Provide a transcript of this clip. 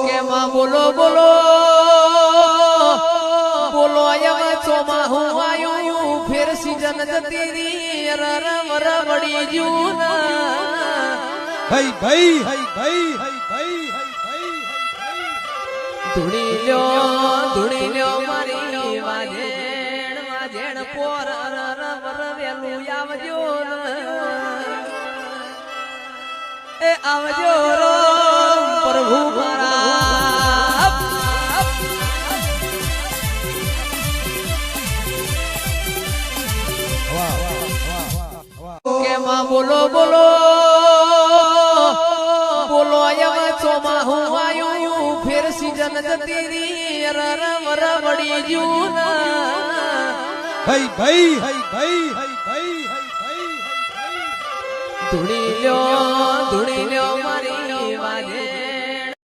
કે માં બોલો બોલો બોલો આયા ચોમાહું આયું ફેર સીઝન જતી રી રર વડી જૂન હઈ ભાઈ હઈ ભાઈ હઈ ભાઈ હઈ ભાઈ ધૂણી લ્યો મારી વાજેણ વાજેણ પોર રર વેલું આવજો એ આવજો રો પ્રભુ મારા કે માં બોલો બોલો બોલો આયા ચોમાહું આયું ફેર સીઝન જતી રી રર વડી જૂન હઈ ભાઈ હઈ ભાઈ હઈ ભાઈ હઈ ભાઈ ધૂણી લ્યો મારી વાજે